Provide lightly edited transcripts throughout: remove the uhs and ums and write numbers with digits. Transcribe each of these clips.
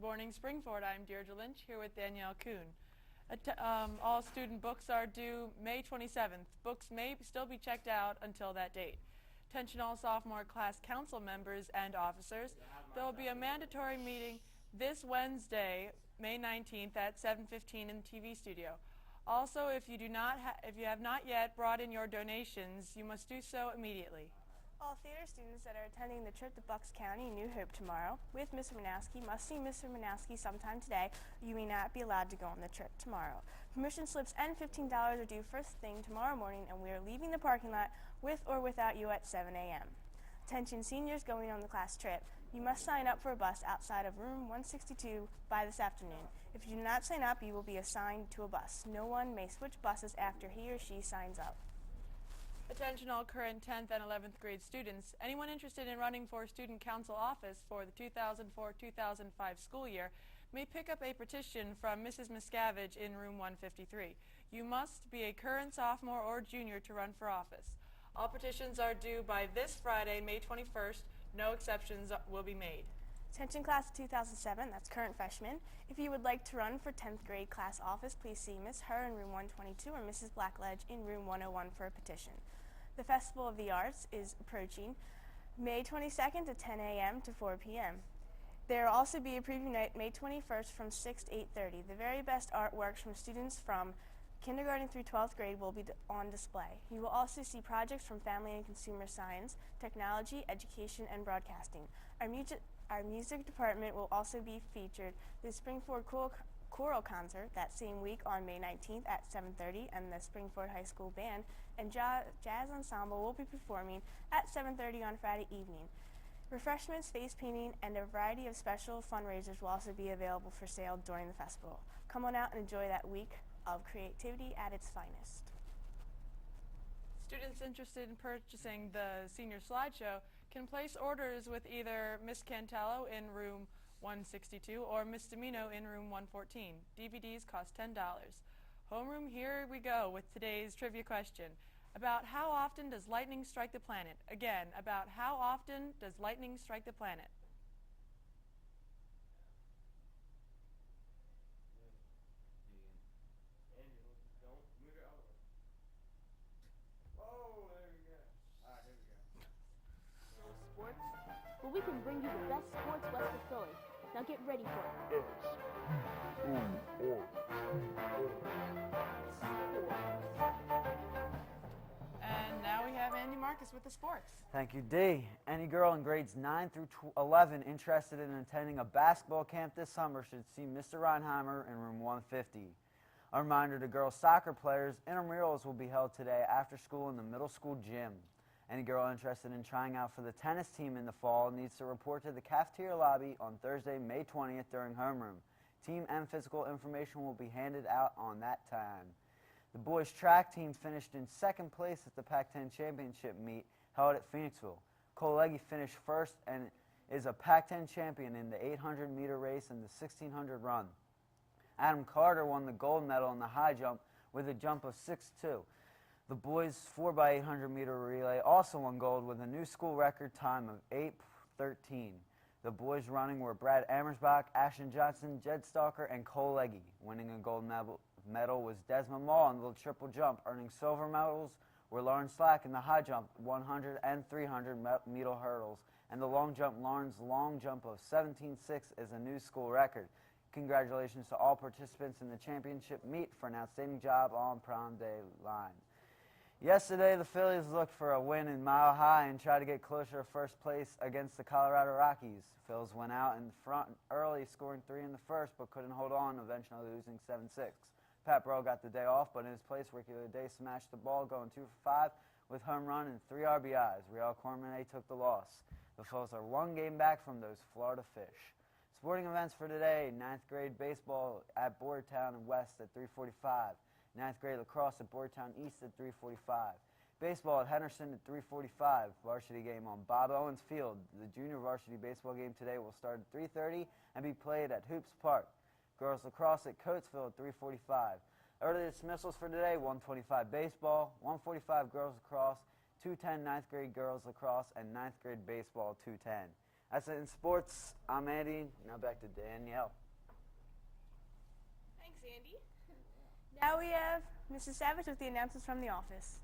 Good morning, Springford. I'm Deirdre Lynch here with Danielle Kuhn. All student books are due May 27th. Books may still be checked out until that date. Attention all sophomore class council members and officers. There will be a mandatory meeting this Wednesday, May 19th at 7:15 in the TV studio. Also, if you have not yet brought in your donations, you must do so immediately. All theater students that are attending the trip to Bucks County, New Hope tomorrow with Mr. Manowski must see Mr. Manowski sometime today, or you may not be allowed to go on the trip tomorrow. Permission slips and $15 are due first thing tomorrow morning, and we are leaving the parking lot with or without you at 7 a.m. Attention seniors going on the class trip, you must sign up for a bus outside of room 162 by this afternoon. If you do not sign up, you will be assigned to a bus. No one may switch buses after he or she signs up. Attention all current 10th and 11th grade students. Anyone interested in running for student council office for the 2004-2005 school year may pick up a petition from Mrs. Miscavige in room 153. You must be a current sophomore or junior to run for office. All petitions are due by this Friday, May 21st. No exceptions will be made. Attention class of 2007, that's current freshmen. If you would like to run for 10th grade class office, please see Miss Herr in room 122 or Mrs. Blackledge in room 101 for a petition. The Festival of the Arts is approaching May 22nd at 10 a.m. to 4 p.m. There will also be a preview night May 21st from 6 to 8:30. The very best artworks from students from kindergarten through 12th grade will be on display. You will also see projects from family and consumer science, technology, education, and broadcasting. Our music department will also be featured. The Springford Choral Concert that same week on May 19th at 7:30, and the Springford High School Band and Jazz Ensemble will be performing at 7:30 on Friday evening. Refreshments, face painting, and a variety of special fundraisers will also be available for sale during the festival. Come on out and enjoy that week of creativity at its finest. Students interested in purchasing the senior slideshow can place orders with either Miss Cantello in room 162 or Miss Domino in room 114. DVDs cost $10. Homeroom, here we go with today's trivia question. About how often does lightning strike the planet? Again, about how often does lightning strike the planet? Sports, where we can bring you the best sports west of Philly. Now get ready for it. And now we have Andy Marcus with the sports. Thank you, Dee. Any girl in grades 9 through 11 interested in attending a basketball camp this summer should see Mr. Reinheimer in room 150. A reminder to girls soccer players, intramurals will be held today after school in the middle school gym. Any girl interested in trying out for the tennis team in the fall needs to report to the cafeteria lobby on Thursday, May 20th during homeroom. Team and physical information will be handed out on that time. The boys track team finished in second place at the Pac-10 championship meet held at Phoenixville. Koleggi finished first and is a Pac-10 champion in the 800-meter race and the 1600 run. Adam Carter won the gold medal in the high jump with a jump of 6.2. The boys' 4x800-meter relay also won gold with a new school record time of 8:13. The boys running were Brad Amersbach, Ashton Johnson, Jed Stalker, and Koleggi. Winning a gold medal was Desmond Law in the triple jump. Earning silver medals were Lauren Slack in the high jump, 100 and 300-meter hurdles, and the long jump. Lauren's long jump of 17.6 is a new school record. Congratulations to all participants in the championship meet for an outstanding job on prom day line. Yesterday, the Phillies looked for a win in Mile High and tried to get closer to first place against the Colorado Rockies. Phils went out in front early, scoring 3 in the first, but couldn't hold on, eventually losing 7-6. Pat Burrell got the day off, but in his place, Ricky Day smashed the ball, going 2 for 5 with home run and 3 RBIs. Real Cormier took the loss. The Phils are 1 game back from those Florida Fish. Sporting events for today: 9th grade baseball at Boardtown and West at 3:45. 9th grade lacrosse at Boardtown East at 3:45. Baseball at Henderson at 3:45. Varsity game on Bob Owens Field. The junior varsity baseball game today will start at 3:30 and be played at Hoops Park. Girls lacrosse at Coatesville at 3:45. Early dismissals for today: 1:25 baseball, 1:45 girls lacrosse, 2:10 9th grade girls lacrosse, and 9th grade baseball 2:10. That's it in sports. I'm Andy. Now back to Danielle. Thanks, Andy. Now we have Mrs. Savage with the announcements from the office.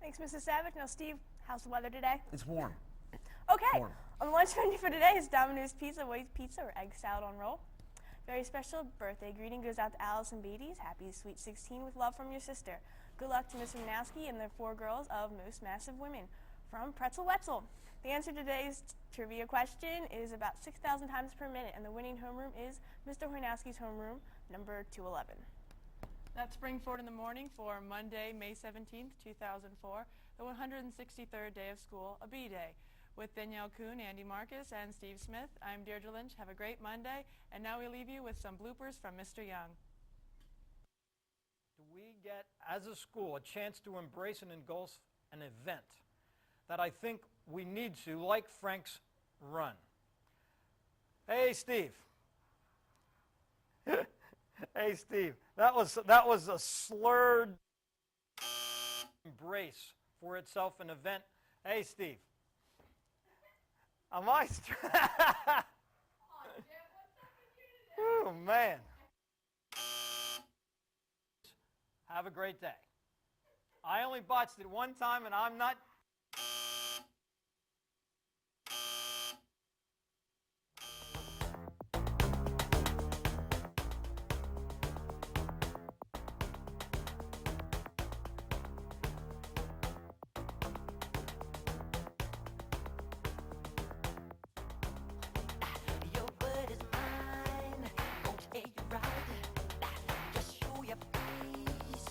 Thanks, Mrs. Savage. Now, Steve, how's the weather today? It's warm. Okay. Warm. On the lunch menu for today is Domino's Pizza, white pizza, or egg salad on roll. Very special birthday greeting goes out to Allison Beatties. Happy Sweet 16 with love from your sister. Good luck to Miss Manowski and the 4 girls of Most Massive Women. From Pretzel Wetzel. The answer to today's trivia question is about 6,000 times per minute, and the winning homeroom is Mr. Hoynowski's homeroom, number 211. That's Spring Forward in the Morning for Monday, May 17th, 2004, the 163rd day of school, a B-Day. With Danielle Kuhn, Andy Marcus, and Steve Smith, I'm Deirdre Lynch. Have a great Monday, and now we leave you with some bloopers from Mr. Young. Do we get, as a school, a chance to embrace and engulf an event that I think we need to, like Frank's Run? Hey, Steve. Hey, Steve. That was a slurred embrace for itself an event. Hey, Steve. Am I? Oh, man. Have a great day. I only botched it one time, and I'm not... Your word is mine, won't take you right. Just show your face,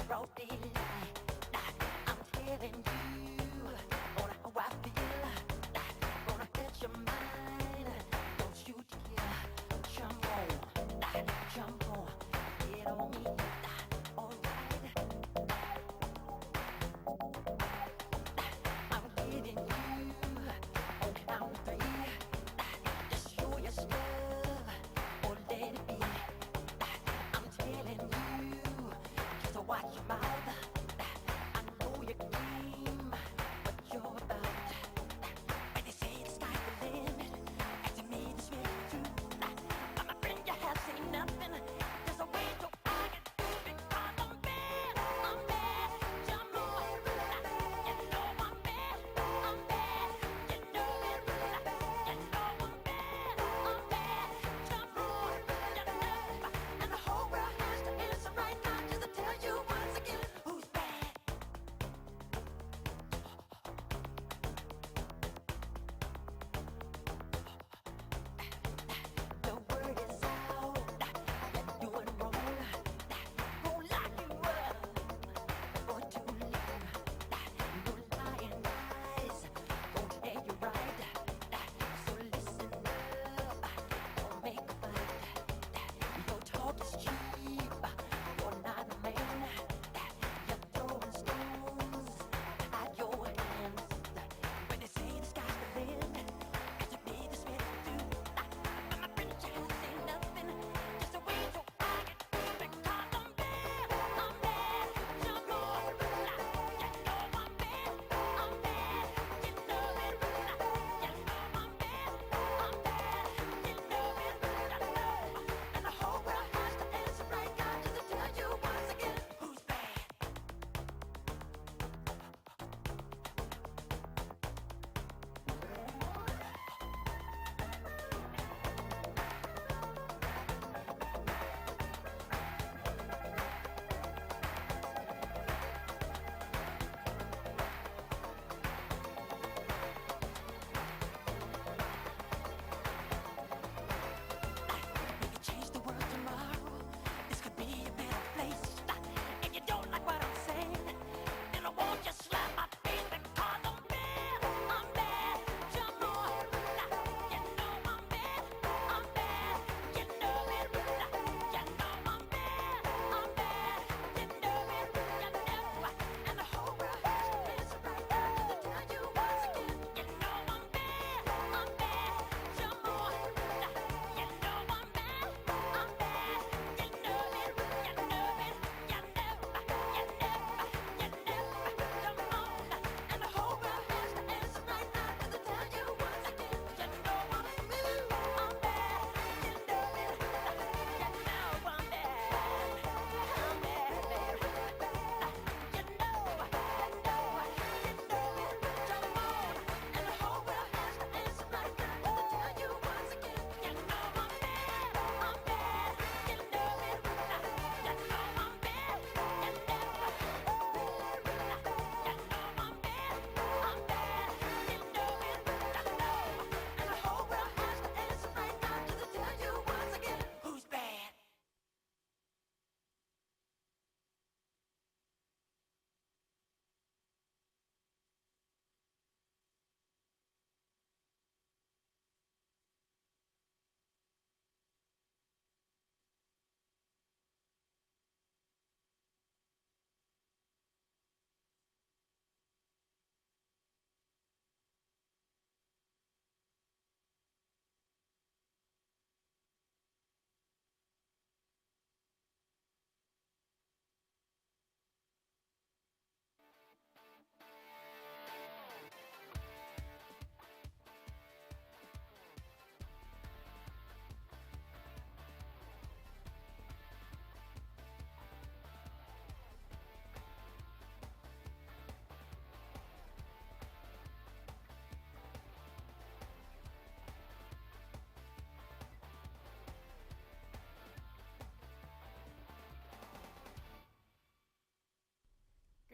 broad daylight. I'm telling you.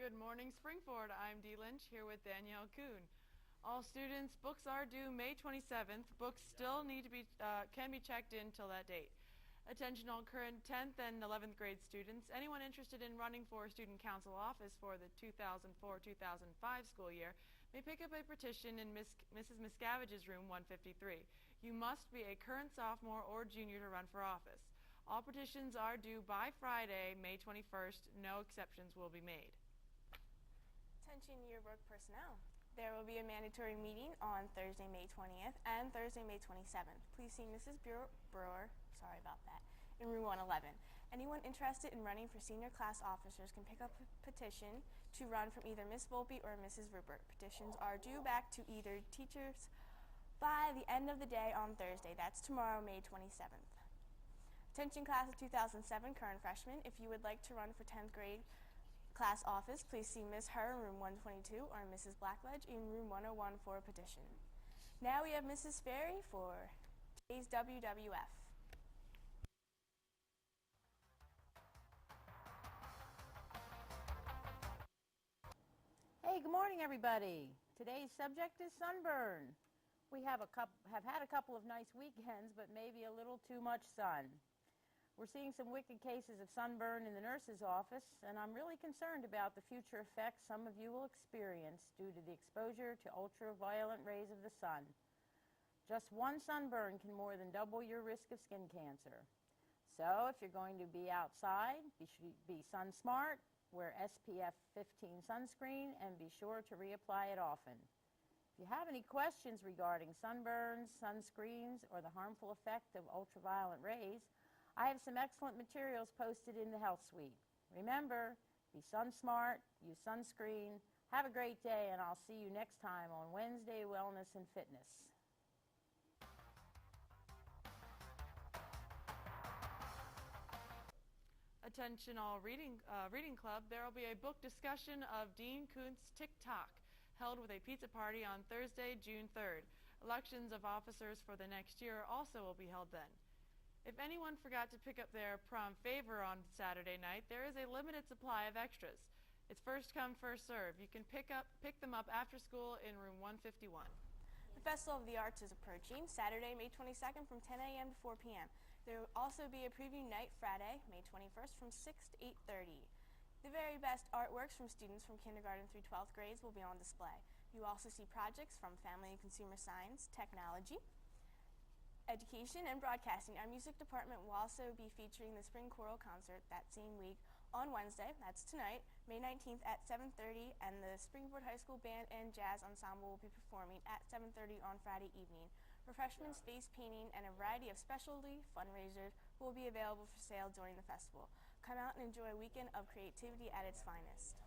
Good morning, Springford. I'm Dee Lynch here with Danielle Kuhn. All students, books are due May 27th. Books still need to be can be checked in till that date. Attention all current 10th and 11th grade students. Anyone interested in running for student council office for the 2004-2005 school year may pick up a petition in Mrs. Miscavige's room 153. You must be a current sophomore or junior to run for office. All petitions are due by Friday, May 21st. No exceptions will be made. Attention yearbook personnel. There will be a mandatory meeting on Thursday, May 20th and Thursday, May 27th. Please see Mrs. Brewer, sorry about that, in room 111. Anyone interested in running for senior class officers can pick up a petition to run from either Miss Volpe or Mrs. Rupert. Petitions are due back to either teachers by the end of the day on Thursday. That's tomorrow, May 27th. Attention class of 2007 current freshmen, if you would like to run for 10th grade class office, please see Ms. Herr in room 122 or Mrs. Blackledge in room 101 for a petition. Now we have Mrs. Ferry for today's WWF. Hey, good morning, everybody. Today's subject is sunburn. We have had a couple of nice weekends, but maybe a little too much sun. We're seeing some wicked cases of sunburn in the nurse's office, and I'm really concerned about the future effects some of you will experience due to the exposure to ultraviolet rays of the sun. Just one sunburn can more than double your risk of skin cancer. So if you're going to be outside, be sun smart, wear SPF 15 sunscreen, and be sure to reapply it often. If you have any questions regarding sunburns, sunscreens, or the harmful effect of ultraviolet rays, I have some excellent materials posted in the Health Suite. Remember, be sun smart, use sunscreen. Have a great day, and I'll see you next time on Wednesday Wellness and Fitness. Attention all reading club, there will be a book discussion of Dean Koontz Tick-Tock held with a pizza party on Thursday, June 3rd. Elections of officers for the next year also will be held then. If anyone forgot to pick up their prom favor on Saturday night, there is a limited supply of extras. It's first come, first serve. You can pick them up after school in room 151. The Festival of the Arts is approaching Saturday, May 22nd from 10 a.m. to 4 p.m. There will also be a preview night Friday, May 21st from 6 to 8:30. The very best artworks from students from kindergarten through 12th grades will be on display. You will also see projects from family and consumer science, technology, education, and broadcasting. Our music department will also be featuring the Spring Choral Concert that same week on Wednesday, that's tonight, May 19th at 7:30, and the Springford High School Band and Jazz Ensemble will be performing at 7:30 on Friday evening. Refreshments, face painting, and a variety of specialty fundraisers will be available for sale during the festival. Come out and enjoy a weekend of creativity at its finest.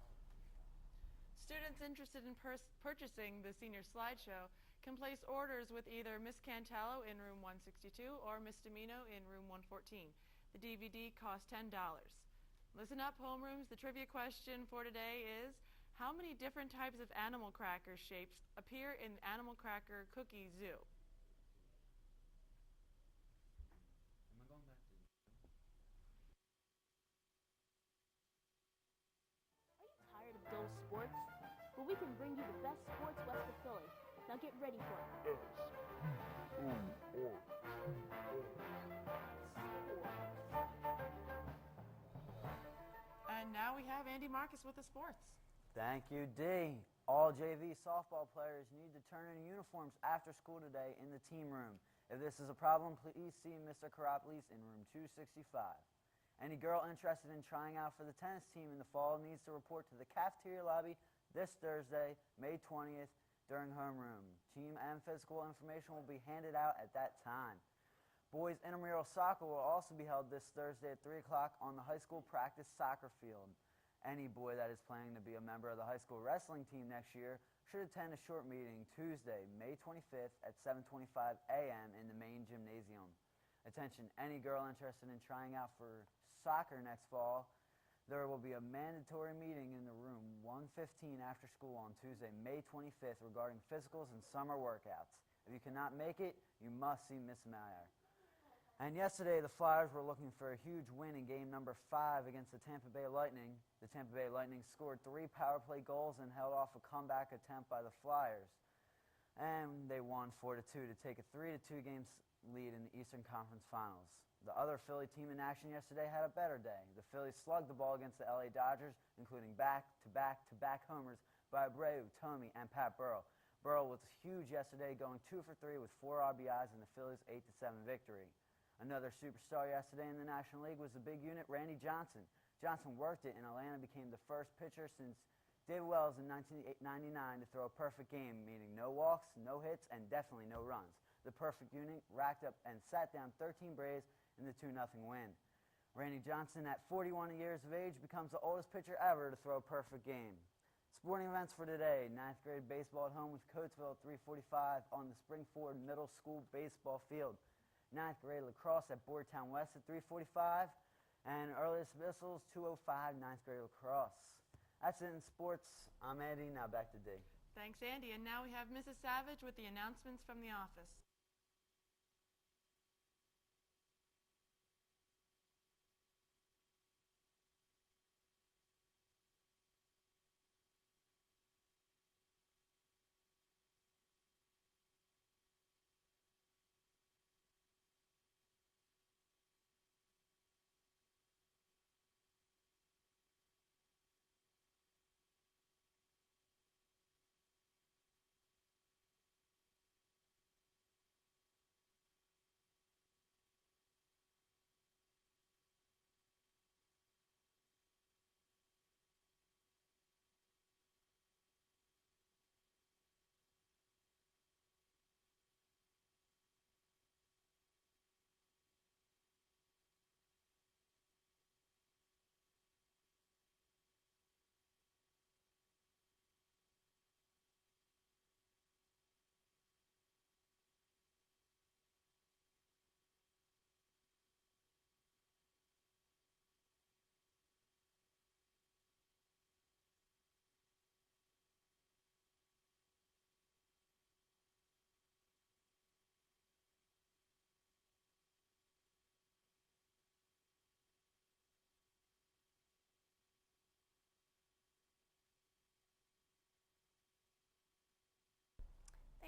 Students interested in purchasing the senior slideshow can place orders with either Miss Cantello in room 162 or Miss Domino in room 114. The DVD costs $10. Listen up, homerooms. The trivia question for today is, how many different types of animal cracker shapes appear in Animal Cracker Cookie Zoo? Are you tired of dull sports? Well, we can bring you the best sports west of Philly. Now get ready for it. And now we have Andy Marcus with the sports. Thank you, Dee. All JV softball players need to turn in uniforms after school today in the team room. If this is a problem, please see Mr. Karopoulos in room 265. Any girl interested in trying out for the tennis team in the fall needs to report to the cafeteria lobby this Thursday, May 20th, during homeroom. Team and physical information will be handed out at that time. Boys intramural soccer will also be held this Thursday at 3 o'clock on the high school practice soccer field. Any boy that is planning to be a member of the high school wrestling team next year should attend a short meeting Tuesday, May 25th at 7:25 a.m. in the main gymnasium. Attention, any girl interested in trying out for soccer next fall, there will be a mandatory meeting in the room 115 after school on Tuesday, May 25th regarding physicals and summer workouts. If you cannot make it, you must see Miss Meyer. And yesterday, the Flyers were looking for a huge win in game number 5 against the Tampa Bay Lightning. The Tampa Bay Lightning scored 3 power play goals and held off a comeback attempt by the Flyers. And they won 4-2 to take a 3-2 game lead in the Eastern Conference Finals. The other Philly team in action yesterday had a better day. The Phillies slugged the ball against the LA Dodgers, including back-to-back homers by Abreu, Tomey, and Pat Burrell. Burrell was huge yesterday, going 2 for 3 with 4 RBIs in the Phillies' 8-7 victory. Another superstar yesterday in the National League was the big unit, Randy Johnson. Johnson worked it, and Atlanta became the first pitcher since David Wells in 1999 to throw a perfect game, meaning no walks, no hits, and definitely no runs. The perfect unit racked up and sat down 13 Braves in the 2-0 win. Randy Johnson, at 41 years of age, becomes the oldest pitcher ever to throw a perfect game. Sporting events for today: 9th grade baseball at home with Coatesville at 3:45 on the Springford Middle School baseball field. 9th grade lacrosse at Boardtown West at 3:45, and early dismissals 2:05 9th grade lacrosse. That's it in sports. I'm Andy. Now back to Dee. Thanks, Andy. And now we have Mrs. Savage with the announcements from the office.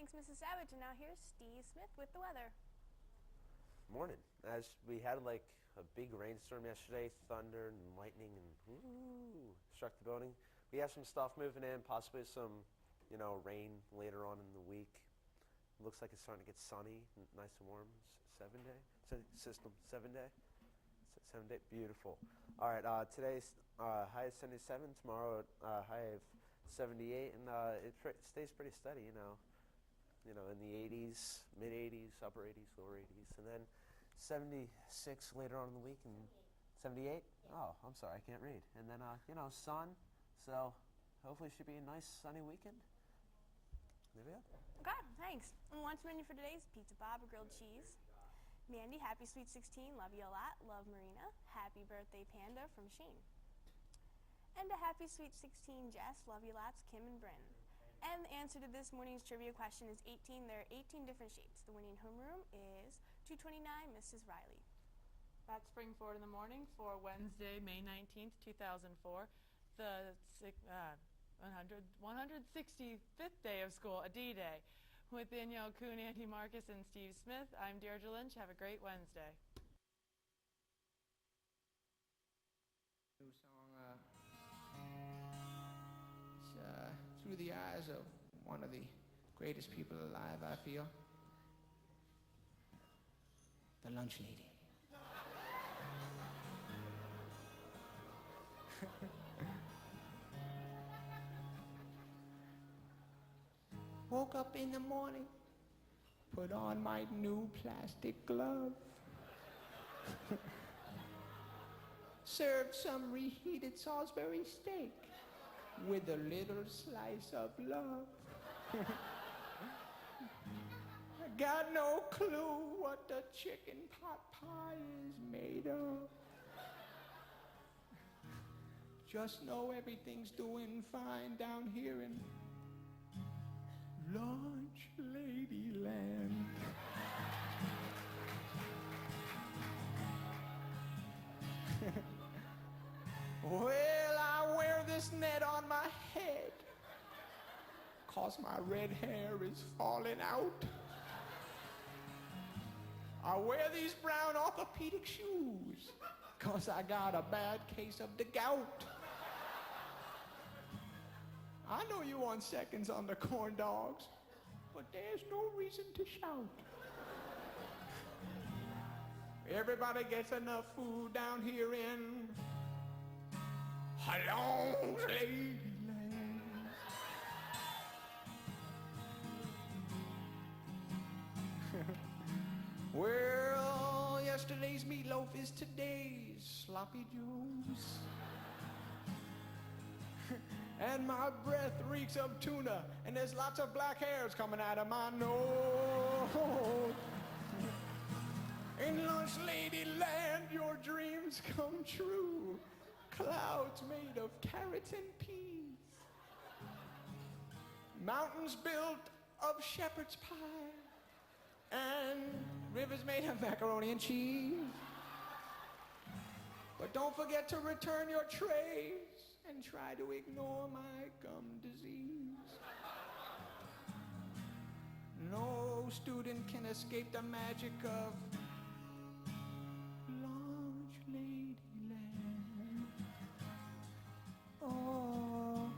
Thanks, Mrs. Savage. And now here's Steve Smith with the weather. Morning. As we had like a big rainstorm yesterday, thunder and lightning and struck the building. We have some stuff moving in, possibly some, rain later on in the week. Looks like it's starting to get sunny, nice and warm. 7-day system. 7-day. 7-day. Beautiful. All right. Today's high is 77. Tomorrow high of 78, and it stays pretty steady. In the 80s, mid 80s, upper 80s, lower 80s, and then 76 later on in the week, and 78. Oh, I'm sorry, I can't read. And then sun. So hopefully it should be a nice sunny weekend. There we go. Okay, thanks. And the lunch menu for today is Pizza Bob, grilled cheese. Mandy, happy sweet 16, love you a lot. Love, Marina. Happy birthday, Panda, from Shane. And a happy sweet 16, Jess, love you lots, Kim and Bryn. And the answer to this morning's trivia question is 18. There are 18 different shapes. The winning homeroom is 229, Mrs. Riley. That's Spring Forward in the Morning for Wednesday, May 19th, 2004, the 165th day of school, a D-Day. With Danielle Kuhn, Andy Marcus, and Steve Smith, I'm Deirdre Lynch. Have a great Wednesday. New song, it's through the eyes of one of the greatest people alive, I feel. The lunch lady. Woke up in the morning, put on my new plastic glove. Served some reheated Salisbury steak with a little slice of love. I got no clue what the chicken pot pie is made of. Just know everything's doing fine down here in Lunch Lady Land. Well, I wear this net on my head 'cause my red hair is falling out. I wear these brown orthopedic shoes 'cause I got a bad case of the gout. I know you want seconds on the corn dogs, but there's no reason to shout. Everybody gets enough food down here in Hello, Ladyland. Well, yesterday's meatloaf is today's sloppy joes. And my breath reeks of tuna, and there's lots of black hairs coming out of my nose. In Lunch Ladyland, your dreams come true. Clouds made of carrots and peas. Mountains built of shepherd's pie. And rivers made of macaroni and cheese. But don't forget to return your trays and try to ignore my gum disease. No student can escape the magic of Lunch Ladyland. Oh,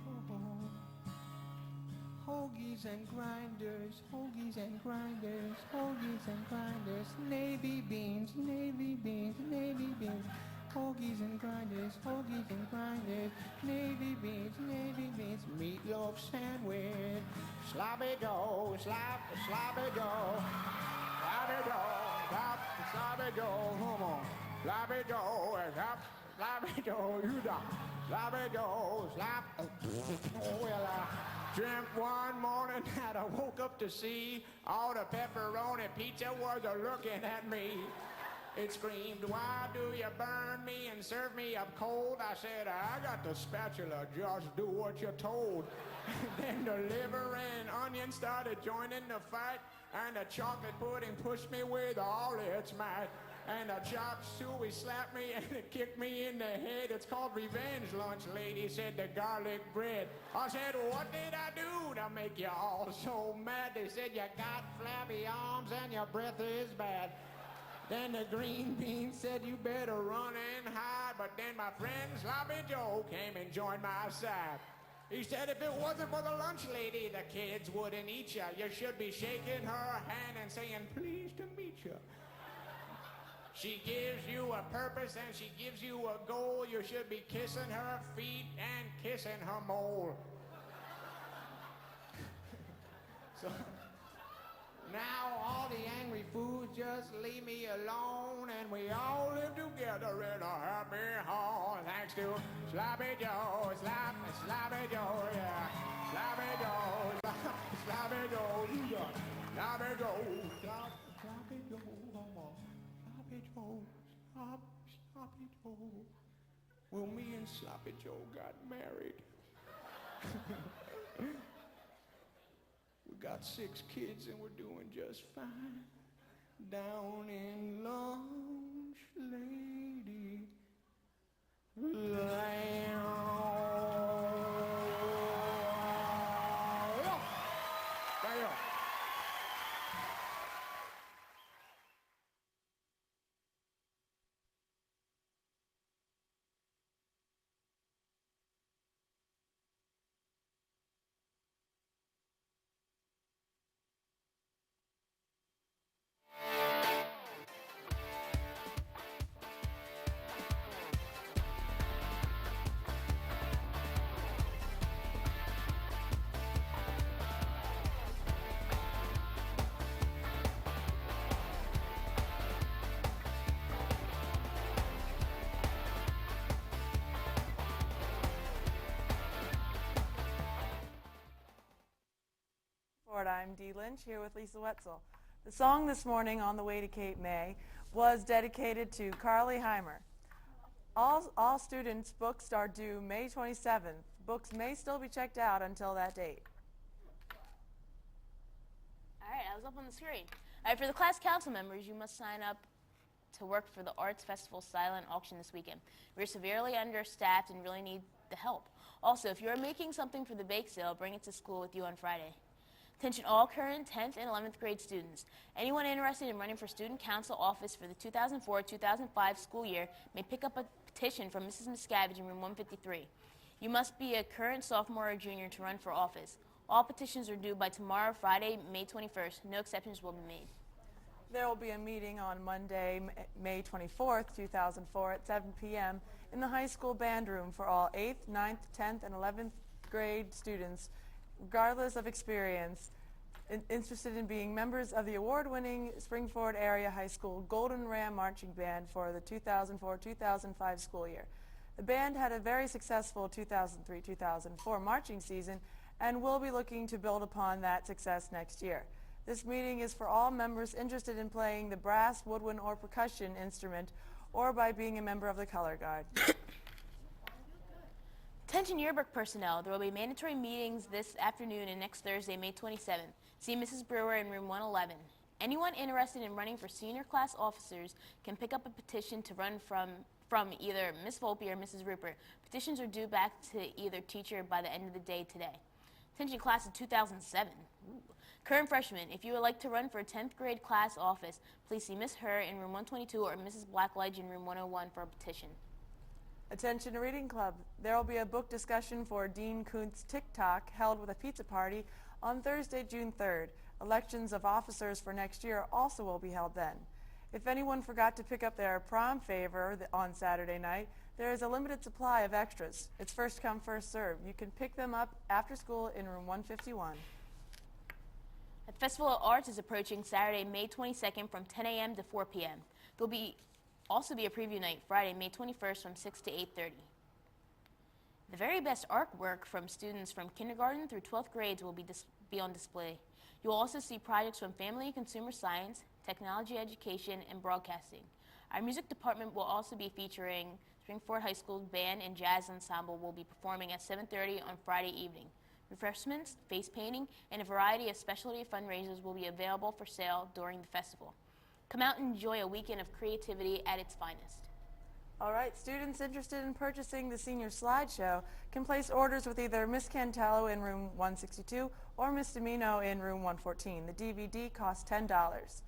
hoagies and grinders, hoagies and grinders, hoagies and grinders, navy beans, navy beans, navy beans. Hoagies and grinders, hoagies and grinders, navy beans, meatloaf sandwich, sloppy dough, sloppy dough, sloppy dough, sloppy dough, come on, sloppy dough, sloppy dough, you know, sloppy dough, well, I dreamt one morning that I woke up to see all the pepperoni pizza was looking at me. It screamed, why do you burn me and serve me up cold? I said, I got the spatula, just do what you're told. Then the liver and onion started joining the fight, and the chocolate pudding pushed me with all its might. And the chop suey slapped me and it kicked me in the head. It's called revenge, Lunch Lady, said the garlic bread. I said, what did I do to make you all so mad? They said, you got flabby arms and your breath is bad. Then the green bean said, you better run and hide. But then my friend Sloppy Joe came and joined my side. He said, if it wasn't for the lunch lady, the kids wouldn't eat ya. You should be shaking her hand and saying, pleased to meet ya. She gives you a purpose and she gives you a goal. You should be kissing her feet and kissing her mole. So now all the angry fools just leave me alone, and we all live together in a happy home. Thanks to Sloppy Joe, Sloppy Joe, yeah. Sloppy Joe, Sloppy Joe, Sloppy Joe, Sloppy Joe, come on. Sloppy Joe, Sloppy Joe. Well, me and Sloppy Joe got married. We got 6 kids and we're doing just fine. Down in Lunch Lady Land. There you go. I'm Dee Lynch, here with Lisa Wetzel. The song this morning, On the Way to Cape May, was dedicated to Carly Heimer. All students' books are due May 27th. Books may still be checked out until that date. All right, I was up on the screen. All right, for the class council members, you must sign up to work for the Arts Festival silent auction this weekend. We're severely understaffed and really need the help. Also, if you're making something for the bake sale, bring it to school with you on Friday. Attention all current 10th and 11th grade students. Anyone interested in running for student council office for the 2004-2005 school year may pick up a petition from Mrs. Miscavige in room 153. You must be a current sophomore or junior to run for office. All petitions are due by tomorrow, Friday, May 21st. No exceptions will be made. There will be a meeting on Monday, May 24th, 2004 at 7 p.m. in the high school band room for all 8th, 9th, 10th, and 11th grade students, regardless of experience, interested in being members of the award-winning Springford Area High School Golden Ram Marching Band for the 2004-2005 school year. The band had a very successful 2003-2004 marching season and will be looking to build upon that success next year. This meeting is for all members interested in playing the brass, woodwind, or percussion instrument, or by being a member of the Color Guard. Attention yearbook personnel, there will be mandatory meetings this afternoon and next Thursday, May 27th. See Mrs. Brewer in room 111. Anyone interested in running for senior class officers can pick up a petition to run from either Ms. Volpe or Mrs. Rupert. Petitions are due back to either teacher by the end of the day today. Attention class of 2007. Ooh. Current freshmen, if you would like to run for a 10th grade class office, please see Ms. Herr in room 122 or Mrs. Blackledge in room 101 for a petition. Attention Reading Club. There will be a book discussion for Dean Koontz TikTok held with a pizza party on Thursday, June 3rd. Elections of officers for next year also will be held then. If anyone forgot to pick up their prom favor on Saturday night, there is a limited supply of extras. It's first come, first served. You can pick them up after school in room 151. The Festival of Arts is approaching Saturday, May 22nd from 10 a.m. to 4 p.m. There will also be a preview night Friday, May 21st from 6 to 8:30. The very best artwork from students from kindergarten through 12th grades will be on display. You will also see projects from family and consumer science, technology education, and broadcasting. Our music department will also be featuring Springford High School Band and Jazz Ensemble will be performing at 7:30 on Friday evening. Refreshments, face painting, and a variety of specialty fundraisers will be available for sale during the festival. Come out and enjoy a weekend of creativity at its finest. All right, students interested in purchasing the senior slideshow can place orders with either Miss Cantello in room 162 or Miss Domino in room 114. The DVD costs $10.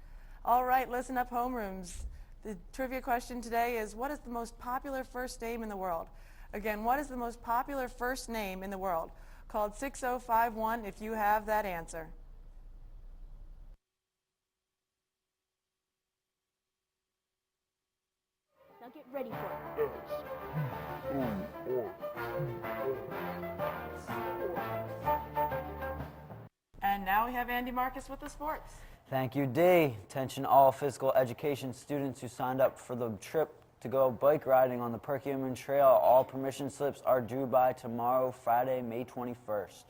All right, listen up, homerooms. The trivia question today is, what is the most popular first name in the world? Again, what is the most popular first name in the world? Call 6051 if you have that answer. Now get ready for it. And now we have Andy Marcus with the sports. Thank you, Dee. Attention all physical education students who signed up for the trip to go bike riding on the Perkiomen Trail. All permission slips are due by tomorrow, Friday, May 21st.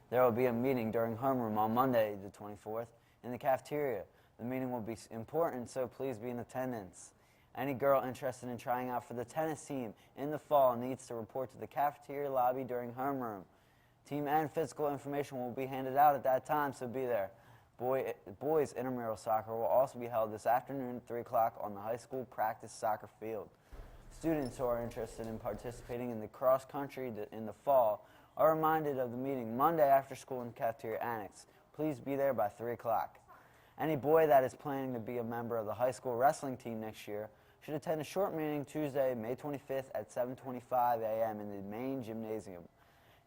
There will be a meeting during homeroom on Monday, the 24th, in the cafeteria. The meeting will be important, so please be in attendance. Any girl interested in trying out for the tennis team in the fall needs to report to the cafeteria lobby during homeroom. Team and physical information will be handed out at that time, so be there. Boys intramural soccer will also be held this afternoon at 3 o'clock on the high school practice soccer field. Students who are interested in participating in the cross country in the fall are reminded of the meeting Monday after school in the cafeteria annex. Please be there by 3 o'clock. Any boy that is planning to be a member of the high school wrestling team next year should attend a short meeting Tuesday, May 25th at 7:25 a.m. in the main gymnasium.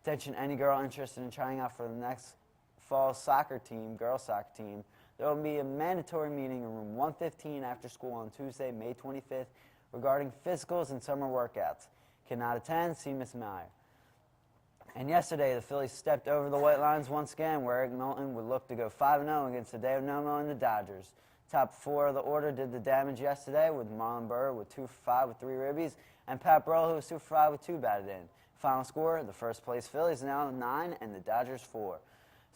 Attention any girl interested in trying out for the next fall soccer team, girls soccer team, there will be a mandatory meeting in room 115 after school on Tuesday, May 25th regarding physicals and summer workouts. Cannot attend, see Ms. Meyer. And yesterday, the Phillies stepped over the white lines once again, where Eric Milton would look to go 5-0 against Hideo Nomo and the Dodgers. Top four of the order did the damage yesterday, with Marlon Burr with 2 for 5 with 3 ribbies, and Pat Burrell, who was 2 for 5 with 2 batted in. Final score, the first place Phillies now 9 and the Dodgers 4.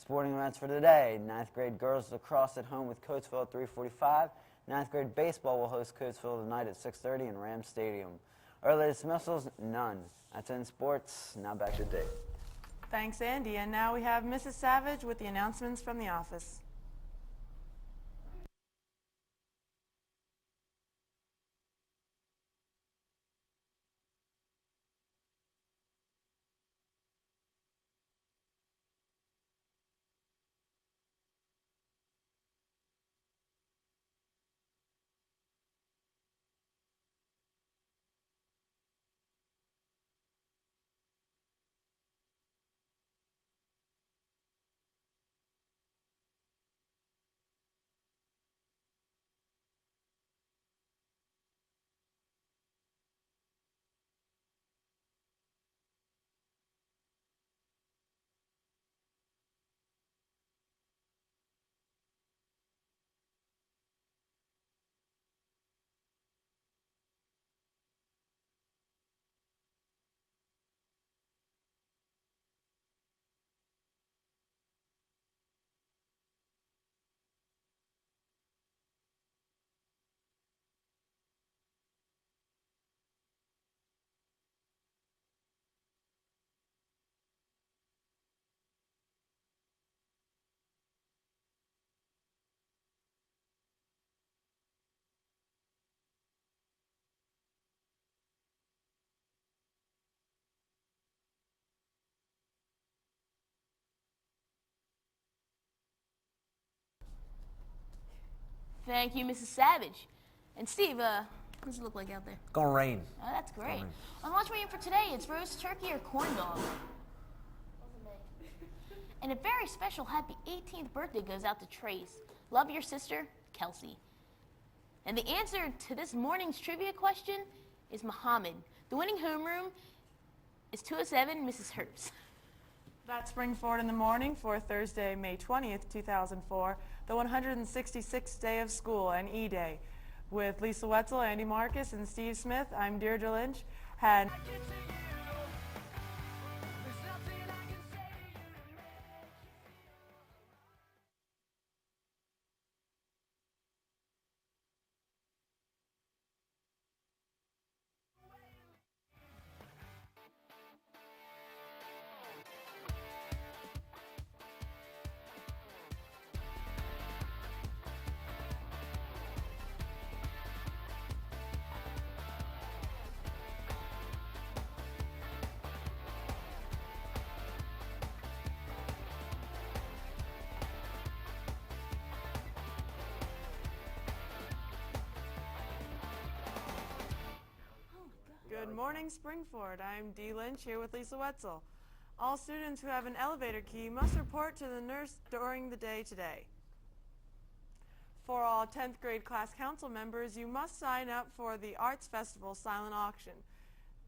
Sporting events for today, 9th grade girls lacrosse at home with Coatesville at 3:45. 9th grade baseball will host Coatesville tonight at 6:30 in Ram Stadium. Early dismissals, none. That's in sports. Now back to Dave. Thanks, Andy. And now we have Mrs. Savage with the announcements from the office. Thank you, Mrs. Savage. And Steve, what does it look like out there? It's gonna rain. Oh, that's great. On lunch menu for today, it's roast turkey or corn dog. And a very special happy 18th birthday goes out to Trace. Love your sister, Kelsey. And the answer to this morning's trivia question is Muhammad. The winning homeroom is 207 Mrs. Herbst. That's Spring Forward in the Morning for Thursday, May 20th, 2004, the 166th day of school and E-Day. With Lisa Wetzel, Andy Marcus, and Steve Smith, I'm Deirdre Lynch. Good morning, Springford. I'm Dee Lynch here with Lisa Wetzel. All students who have an elevator key must report to the nurse during the day today. For all 10th grade class council members, you must sign up for the Arts Festival silent auction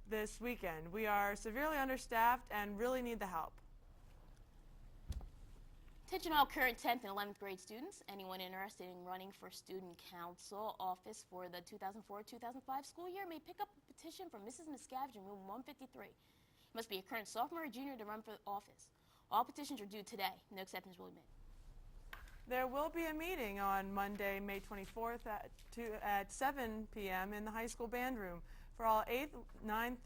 this weekend. We are severely understaffed and really need the help. Attention all current 10th and 11th grade students. Anyone interested in running for student council office for the 2004-2005 school year may pick up a petition from Mrs. Miscavige in room 153. You must be a current sophomore or junior to run for office. All petitions are due today. No exceptions will be made. There will be a meeting on Monday, May 24th at 7 p.m. in the high school band room for all 8th, 9th,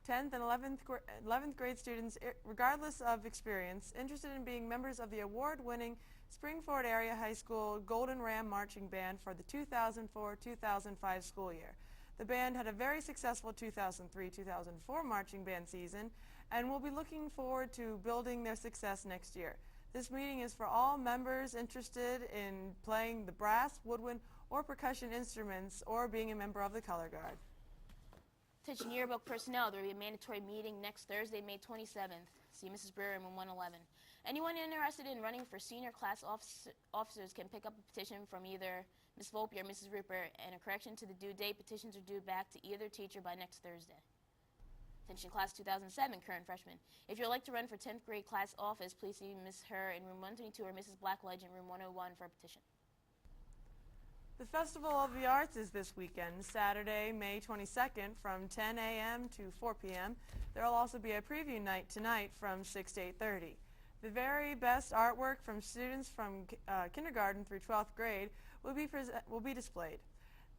10th, and 11th grade students, regardless of experience, interested in being members of the award-winning Springford Area High School Golden Ram Marching Band for the 2004-2005 school year. The band had a very successful 2003-2004 marching band season and will be looking forward to building their success next year. This meeting is for all members interested in playing the brass, woodwind, or percussion instruments or being a member of the Color Guard. Attention yearbook personnel, there will be a mandatory meeting next Thursday, May 27th. See Mrs. Brewer in room 111. Anyone interested in running for senior class officers can pick up a petition from either Ms. Volpe or Mrs. Rupert, and a correction to the due date, petitions are due back to either teacher by next Thursday. Attention class 2007, current freshmen. If you'd like to run for 10th grade class office, please see Ms. Herr in room 122 or Mrs. Blackledge in room 101 for a petition. The Festival of the Arts is this weekend, Saturday, May 22nd from 10 a.m. to 4 p.m. There will also be a preview night tonight from 6 to 8:30. The very best artwork from students from kindergarten through 12th grade will be displayed.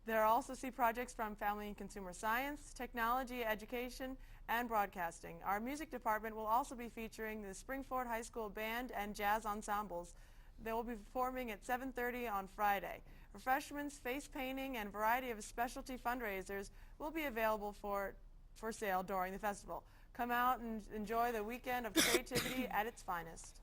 There are also projects from Family and Consumer Science, Technology, Education, and Broadcasting. Our music department will also be featuring the Springford High School Band and Jazz Ensembles. They will be performing at 7:30 on Friday. Refreshments, face painting, and a variety of specialty fundraisers will be available for sale during the festival. Come out and enjoy the weekend of creativity at its finest.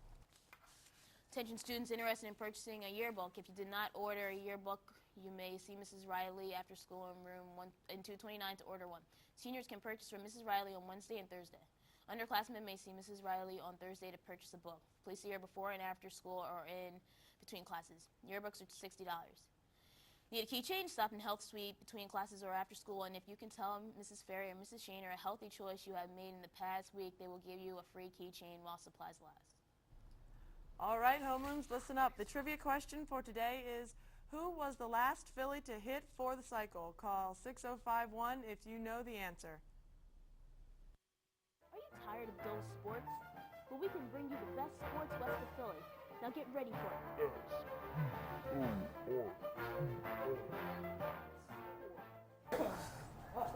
Attention students interested in purchasing a yearbook. If you did not order a yearbook, you may see Mrs. Riley after school in room 229 to order one. Seniors can purchase from Mrs. Riley on Wednesday and Thursday. Underclassmen may see Mrs. Riley on Thursday to purchase a book. Please see her before and after school or in between classes. Yearbooks are $60. Need a keychain? Stop in Health Suite between classes or after school, and if you can tell Mrs. Ferry or Mrs. Shaner a healthy choice you have made in the past week, they will give you a free keychain while supplies last. All right, homerooms, listen up. The trivia question for today is, who was the last Philly to hit for the cycle? Call 6051 if you know the answer. Are you tired of dull sports? Well, we can bring you the best sports west of Philly. Now get ready for it.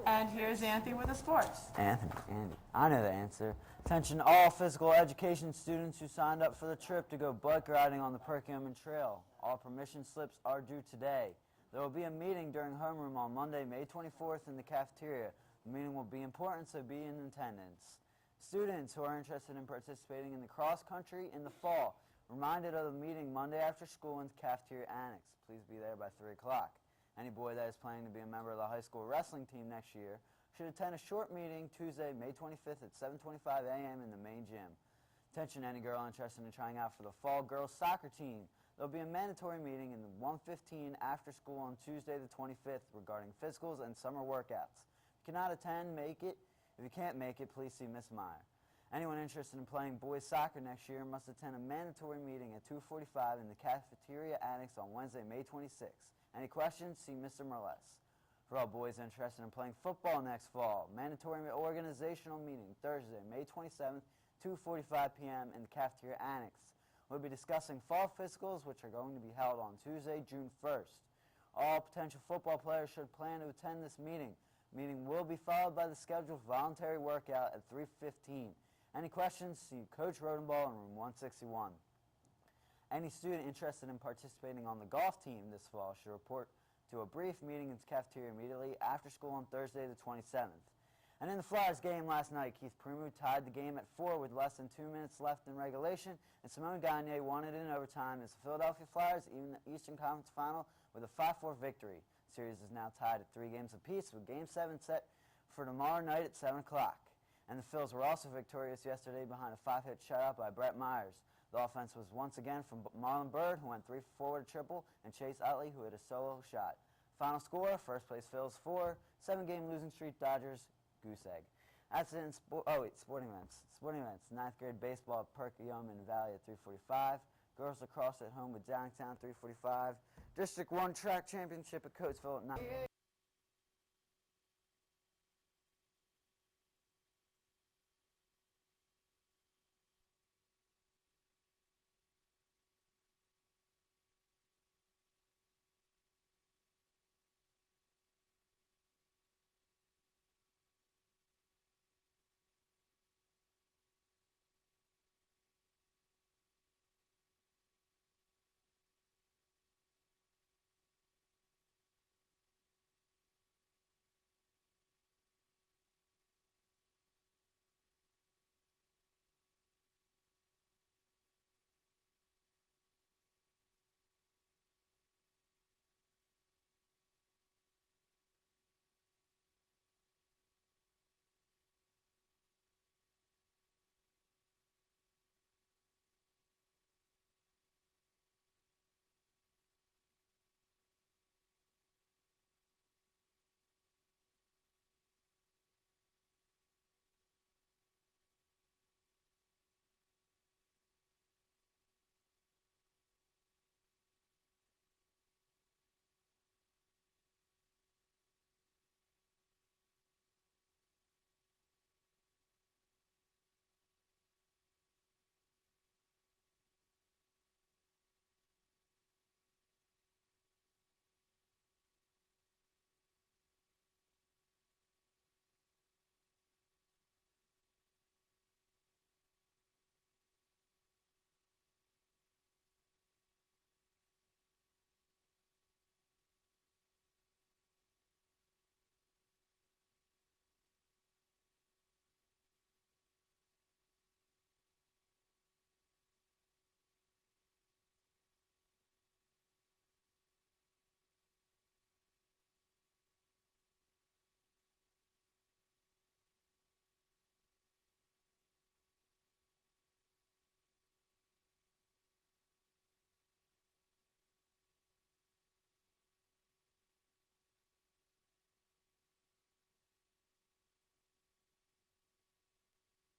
And here's Anthony with the sports. Andy, I know the answer. Attention all physical education students who signed up for the trip to go bike riding on the Perkiomen Trail. All permission slips are due today. There will be a meeting during homeroom on Monday, May 24th in the cafeteria. The meeting will be important, so be in attendance. Students who are interested in participating in the cross country in the fall Reminded of the meeting Monday after school in the cafeteria annex. Please be there by 3 o'clock. Any boy that is planning to be a member of the high school wrestling team next year should attend a short meeting Tuesday, May 25th at 7:25 a.m. in the main gym. Attention any girl interested in trying out for the fall girls soccer team. There will be a mandatory meeting in 1:15 after school on Tuesday the 25th regarding physicals and summer workouts. If you cannot attend, make it. If you can't make it, please see Miss Meyer. Anyone interested in playing boys soccer next year must attend a mandatory meeting at 2:45 in the cafeteria annex on Wednesday, May 26th. Any questions? See Mr. Merles. For all boys interested in playing football next fall, mandatory organizational meeting Thursday, May 27th, 2:45 p.m. in the cafeteria annex. We'll be discussing fall physicals, which are going to be held on Tuesday, June 1st. All potential football players should plan to attend this meeting. The meeting will be followed by the scheduled voluntary workout at 3:15. Any questions? See Coach Rodenball in room 161. Any student interested in participating on the golf team this fall should report to a brief meeting in the cafeteria immediately after school on Thursday the 27th. And in the Flyers game last night, Keith Primu tied the game at 4 with less than 2 minutes left in regulation, and Simone Gagne won it in overtime as the Philadelphia Flyers even the Eastern Conference Final with a 5-4 victory. The series is now tied at 3 games apiece, with Game 7 set for tomorrow night at 7 o'clock. And the Phils were also victorious yesterday behind a 5-hit shutout by Brett Myers. The offense was once again from Marlon Byrd, who went 3 for 4 with a triple, and Chase Utley, who hit a solo shot. Final score, first place Phils 4, 7-game losing streak Dodgers, goose egg. That's it in sporting events. Sporting events, 9th grade baseball at Perkiomen Valley at 3:45. Girls lacrosse at home with Downtown 3:45. District 1 track championship at Coatesville at 9.